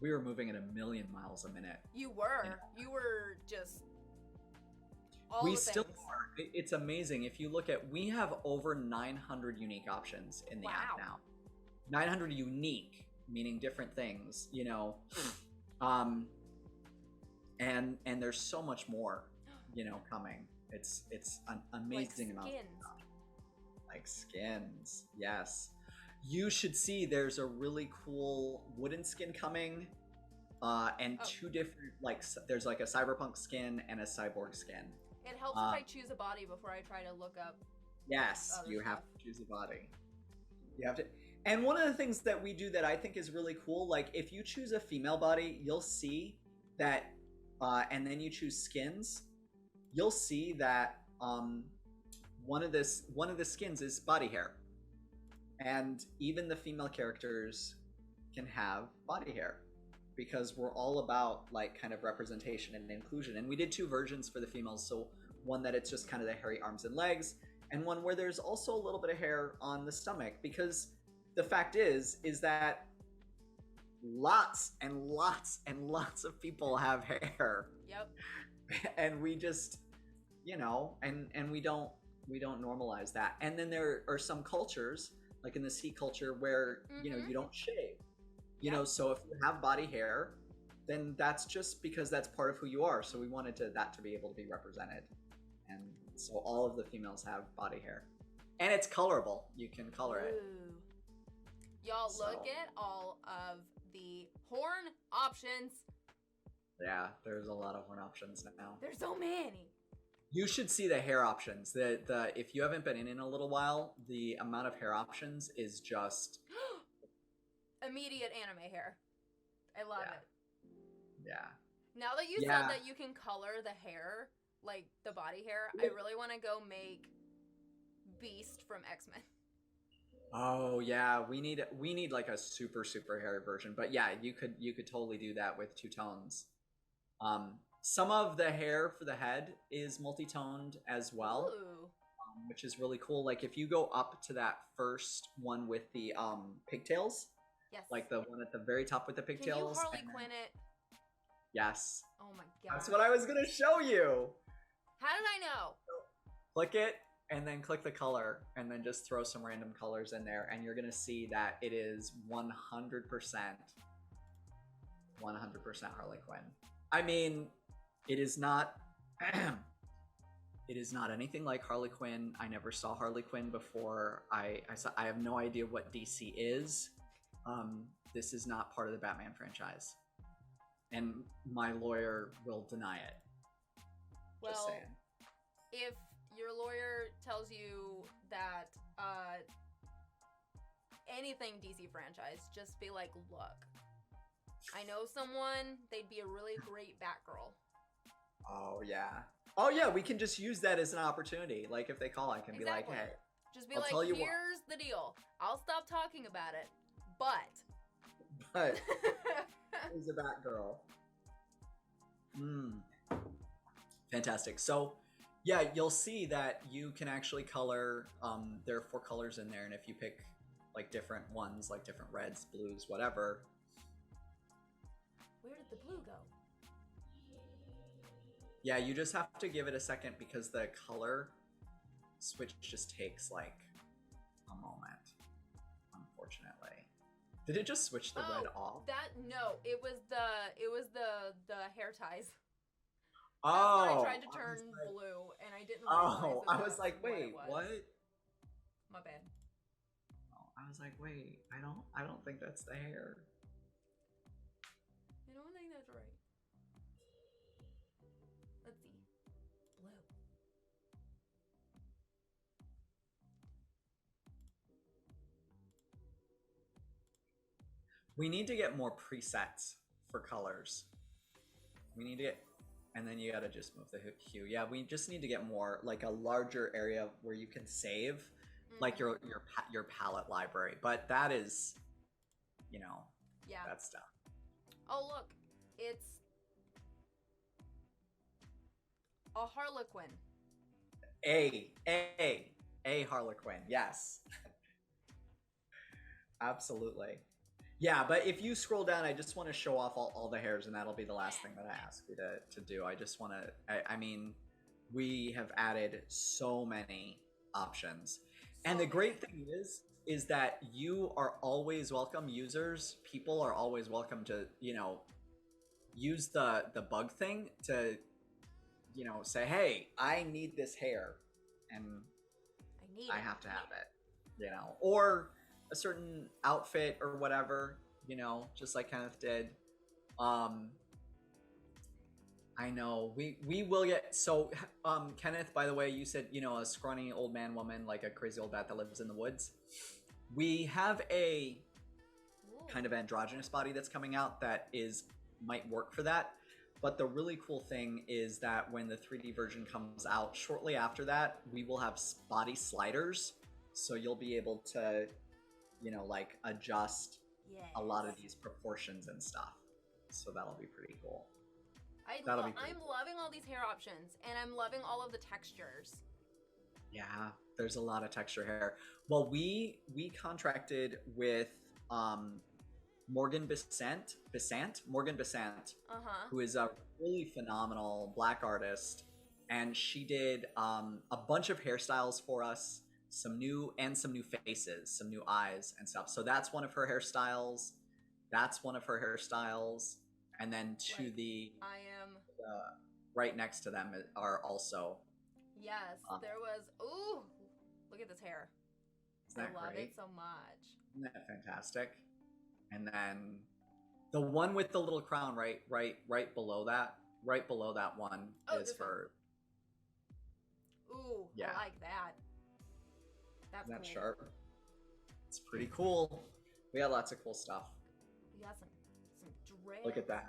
We were moving at 1,000,000 miles a minute. You were. You were just all we the still things. are. It's amazing. If you look at, we have over 900 unique options in the app now. 900 unique, meaning different things, you know. And there's so much more, you know, coming. It's an amazing amount of stuff. Like skins, yes. You should see there's a really cool wooden skin coming, and two different, like, there's like a cyberpunk skin and a cyborg skin. It helps if I choose a body before I try to look up. Yes, you have to choose a body. You have to. And one of the things that we do that I think is really cool, like if you choose a female body, you'll see that, and then you choose skins, you'll see that one of the skins is body hair. And even the female characters can have body hair, because we're all about like kind of representation and inclusion. And we did two versions for the females. So one that it's just kind of the hairy arms and legs, and one where there's also a little bit of hair on the stomach, because the fact is that lots and lots and lots of people have hair. Yep. And we just, you know, and we don't normalize that. And then there are some cultures, like in the Sikh culture, where you know, you don't shave. You know, so if you have body hair, then that's just because that's part of who you are. So we wanted that to be able to be represented. And so all of the females have body hair. And it's colorable. You can color it. Y'all look at all of the horn options. Yeah, there's a lot of horn options now. There's so many. You should see the hair options. The if you haven't been in a little while, the amount of hair options is just immediate anime hair. I love it. Yeah. Now that you said that you can color the hair, like the body hair, I really want to go make Beast from X-Men. Oh yeah, we need like a super hairy version. But yeah, you could totally do that with two tones. Some of the hair for the head is multi-toned as well, which is really cool. Like if you go up to that first one with the pigtails, like the one at the very top with the pigtails. Can you Harley Quinn it? Yes. Oh my god. That's what I was gonna show you. How did I know? Click it and then click the color and then just throw some random colors in there, and you're gonna see that it is 100% Harley Quinn. I mean, it is not it is not anything like Harley Quinn. I never saw Harley Quinn before. I have no idea what DC is. This is not part of the Batman franchise, and my lawyer will deny it. Well, just saying. If your lawyer tells you that anything DC franchise, just be like, look, I know someone, they'd be a really great Batgirl. Oh yeah, we can just use that as an opportunity. Like if they call, I can be like, hey, just be like, here's the deal. I'll stop talking about it, but who's a Batgirl? Fantastic. So yeah, you'll see that you can actually color, there are 4 colors in there, and if you pick like different ones, like different reds, blues, whatever. Where did the blue go? Yeah, you just have to give it a second because the color switch just takes like a moment, unfortunately. Did it just switch the red off? No, it was the hair ties. Oh, that's when I tried to turn blue, and I didn't realize I was like, wait, what? My bad. Oh, I was like, wait, I don't think that's the hair. I don't think that's right. Let's see. Blue. We need to get more presets for colors. We need to get, and then you gotta just move the hue. Yeah, we just need to get more, like a larger area where you can save, like your palette library. But that is, you know, that stuff. Oh look, it's a Harlequin. A Harlequin. Yes. Absolutely. Yeah, but if you scroll down, I just want to show off all the hairs, and that'll be the last thing that I ask you to do. I just want to, I mean, we have added so many options. So And the many. great thing is that you are always welcome. Users, people are always welcome to, use the bug thing to, say, hey, I need this hair, and I have to have it, or a certain outfit or whatever, just like Kenneth did. I know we will get so Kenneth, by the way, you said a scrawny old man woman, like a crazy old bat that lives in the woods. We have a kind of androgynous body that's coming out that might work for that. But the really cool thing is that when the 3D version comes out shortly after that, we will have body sliders, so you'll be able to like adjust a lot of these proportions and stuff. So that'll be pretty cool. I'm loving all these hair options, and I'm loving all of the textures. Yeah, there's a lot of texture hair. Well, we contracted with Morgan Besant, who is a really phenomenal black artist, and she did a bunch of hairstyles for us, some new faces, some new eyes and stuff. So that's one of her hairstyles. And then right next to them are also. Yes, there was. Ooh, look at this hair. I love it so much. Isn't that fantastic? And then the one with the little crown right below that one is her. Ooh, yeah. I like that. That's cool. Sharp. It's pretty cool. We got lots of cool stuff. We got some dreads. Look at that.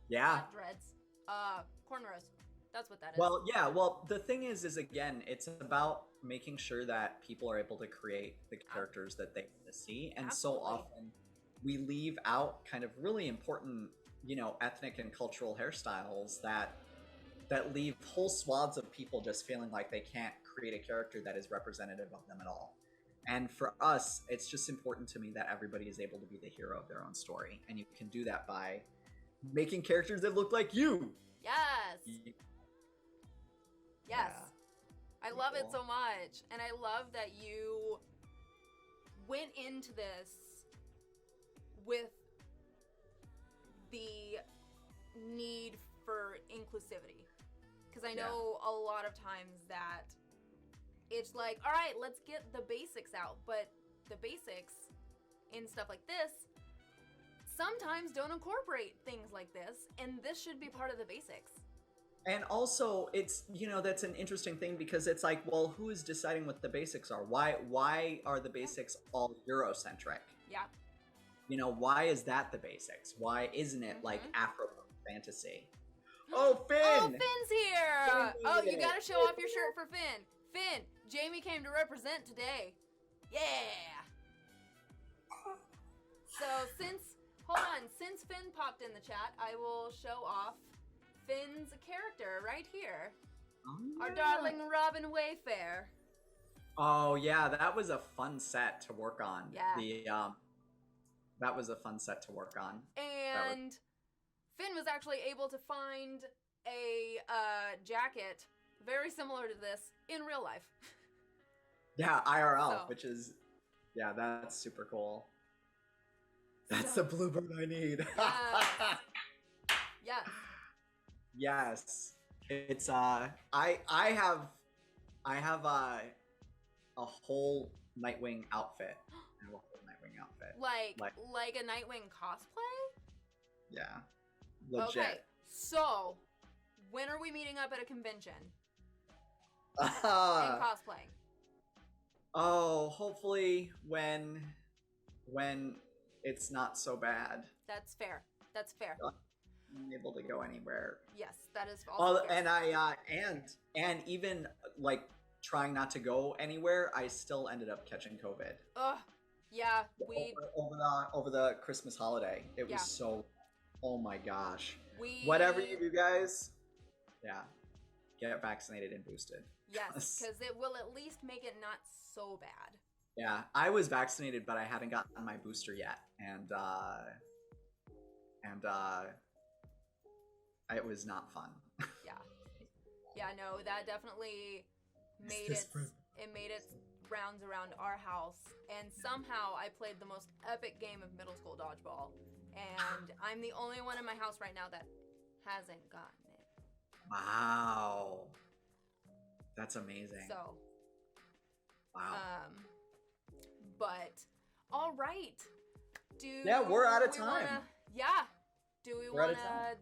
Yeah. Not dreads. Cornrows. That's what that is. Well, yeah. Well, the thing is again, it's about making sure that people are able to create the characters that they want to see, and so often we leave out kind of really important, ethnic and cultural hairstyles that leave whole swaths of people just feeling like they can't create a character that is representative of them at all. And for us, it's just important to me that everybody is able to be the hero of their own story, and you can do that by making characters that look like you. Yes. Yeah. I love it so much, and I love that you went into this with the need for inclusivity, because I know a lot of times that it's like, all right, let's get the basics out, but the basics in stuff like this sometimes don't incorporate things like this, and this should be part of the basics. And also, it's, that's an interesting thing, because it's like, well, who is deciding what the basics are? Why are the basics all Eurocentric? Yeah. Why is that the basics? Why isn't it like Afro fantasy? Oh, Finn! Oh, Finn's here! Oh, you gotta show off your shirt for Finn. Finn, Jamie came to represent today. Yeah! So since Finn popped in the chat, I will show off Finn's character right here. Oh, our darling Robin Wayfair. Oh yeah, that was a fun set to work on. Yeah. That was a fun set to work on. And Finn was actually able to find a jacket very similar to this in real life. Yeah, IRL, which is, that's super cool. That's the bluebird I need. Yes. Yes. It's I have a whole Nightwing outfit. Like a Nightwing cosplay? Yeah. Legit. Okay. So, when are we meeting up at a convention? And cosplaying? Oh, hopefully when it's not so bad. That's fair. I'm able to go anywhere. Yes, that is also fair. And I and even like trying not to go anywhere, I still ended up catching COVID. Ugh. Yeah, over the Christmas holiday. It was so, oh my gosh. Whatever you do, guys, get vaccinated and boosted. Yes, because it will at least make it not so bad. Yeah, I was vaccinated, but I hadn't gotten my booster yet, and it was not fun. Yeah. Yeah, no, that definitely made its rounds around our house, and somehow I played the most epic game of middle school dodgeball, and I'm the only one in my house right now that hasn't gotten it. Wow. That's amazing. So. Wow. But all right. We're out of time. Do we want to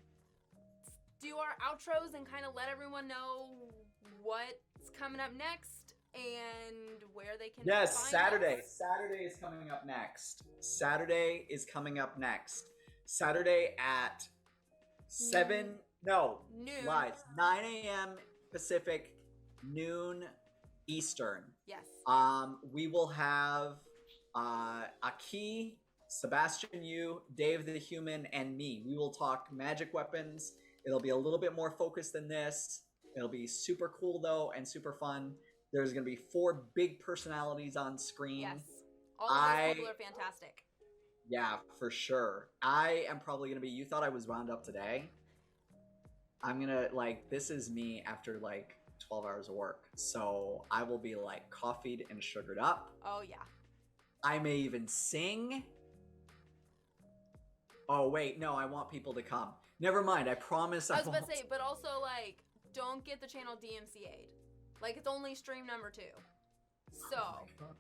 do our outros and kind of let everyone know what's coming up next and where they can Yes, find Saturday. us? Saturday is coming up next. Saturday at 9 a.m. Pacific, noon Eastern. Yes. We will have Aki, Sebastian Yu, Dave the Human, and me. We will talk magic weapons. It'll be a little bit more focused than this. It'll be super cool though and super fun. There's gonna be 4 big personalities on screen. Yes. All of those people are fantastic. Yeah, for sure. I am probably gonna be. You thought I was wound up today. I'm gonna this is me after 12 hours of work. So I will be coffeed and sugared up. Oh yeah. I may even sing. Oh wait, no, I want people to come. Never mind, I promise I was won't. about to say, but also don't get the channel DMCA'd. It's only stream number 2. So. Oh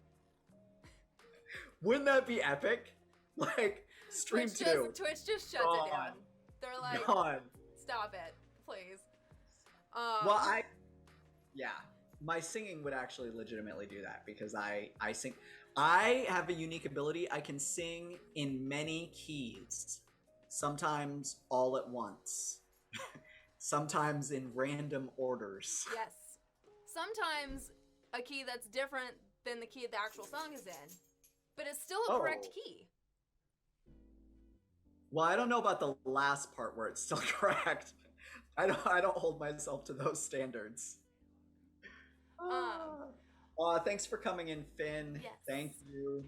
wouldn't that be epic? Stream 2. Twitch just shuts it down. They're like, God. Stop it, please. Well, my singing would actually legitimately do that because I sing. I have a unique ability. I can sing in many keys, sometimes all at once, sometimes in random orders. Yes. Sometimes a key that's different than the key the actual song is in, but it's still a correct key. Well, I don't know about the last part where it's still correct. I don't hold myself to those standards. Thanks for coming in, Finn. Yes. Thank you.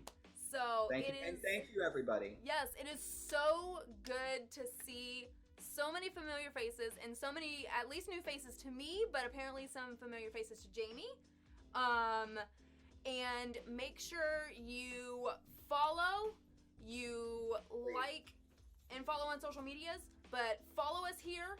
Thank you, everybody. Yes, it is so good to see so many familiar faces and so many, at least new faces to me, but apparently some familiar faces to Jamie. And make sure you follow, you like, and follow on social medias, but follow us here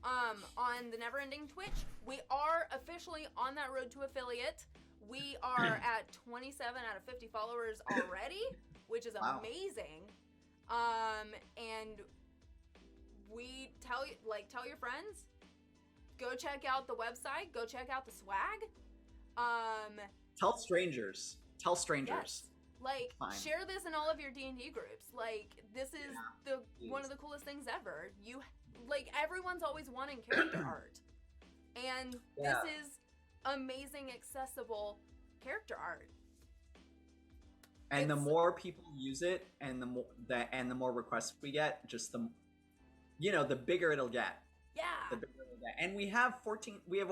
on the NeverEnding Twitch. We are officially on that road to affiliate. We are at 27 out of 50 followers already, which is amazing. And we tell your friends, go check out the website, go check out the swag. Tell strangers. Yes. Share this in all of your D&D groups. This is one of the coolest things ever. Everyone's always wanting character art. And this is amazing, accessible character art. And the more people use it, and the more requests we get, just the bigger it'll get. Yeah. The bigger it'll get. And we have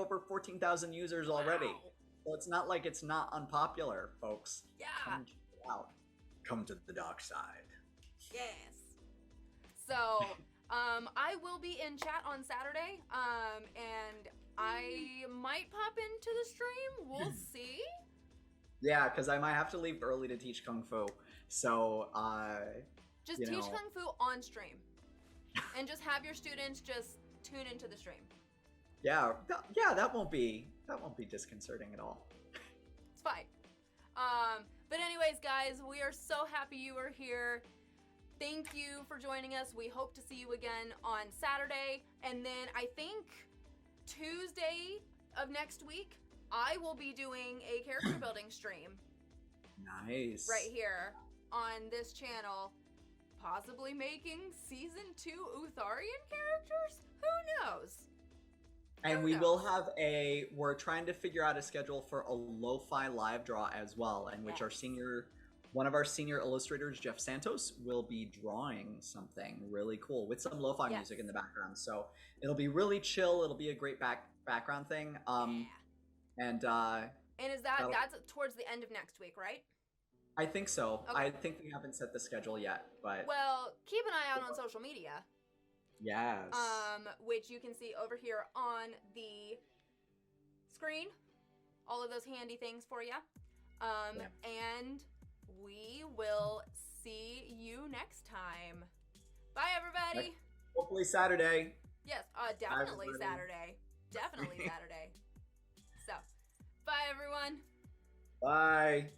over 14,000 users already. Wow. So it's not like it's not unpopular, folks. Yeah. Come check it out. Come to the dark side. Yes. So, I will be in chat on Saturday, and I might pop into the stream. We'll see. Yeah, because I might have to leave early to teach Kung Fu. So, just teach Kung Fu on stream. And just have your students just tune into the stream. Yeah, that won't be disconcerting at all. It's fine. But anyways, guys, we are so happy you are here. Thank you for joining us. We hope to see you again on Saturday. And then I think Tuesday of next week, I will be doing a character building stream. Nice. Right here on this channel. Possibly making season 2 Utharian characters? Who knows? And we will have we're trying to figure out a schedule for a lo-fi live draw as well, in which one of our senior illustrators, Jeff Santos, will be drawing something really cool with some lo-fi music in the background. So it'll be really chill. It'll be a great background thing. And is that's towards the end of next week, right? I think so. Okay. I think we haven't set the schedule yet, but well, keep an eye out on social media. Yes. Which you can see over here on the screen. All of those handy things for you. And we will see you next time. Bye, everybody. Hopefully Saturday. Yes, definitely Saturday. Definitely Saturday. So, bye, everyone. Bye.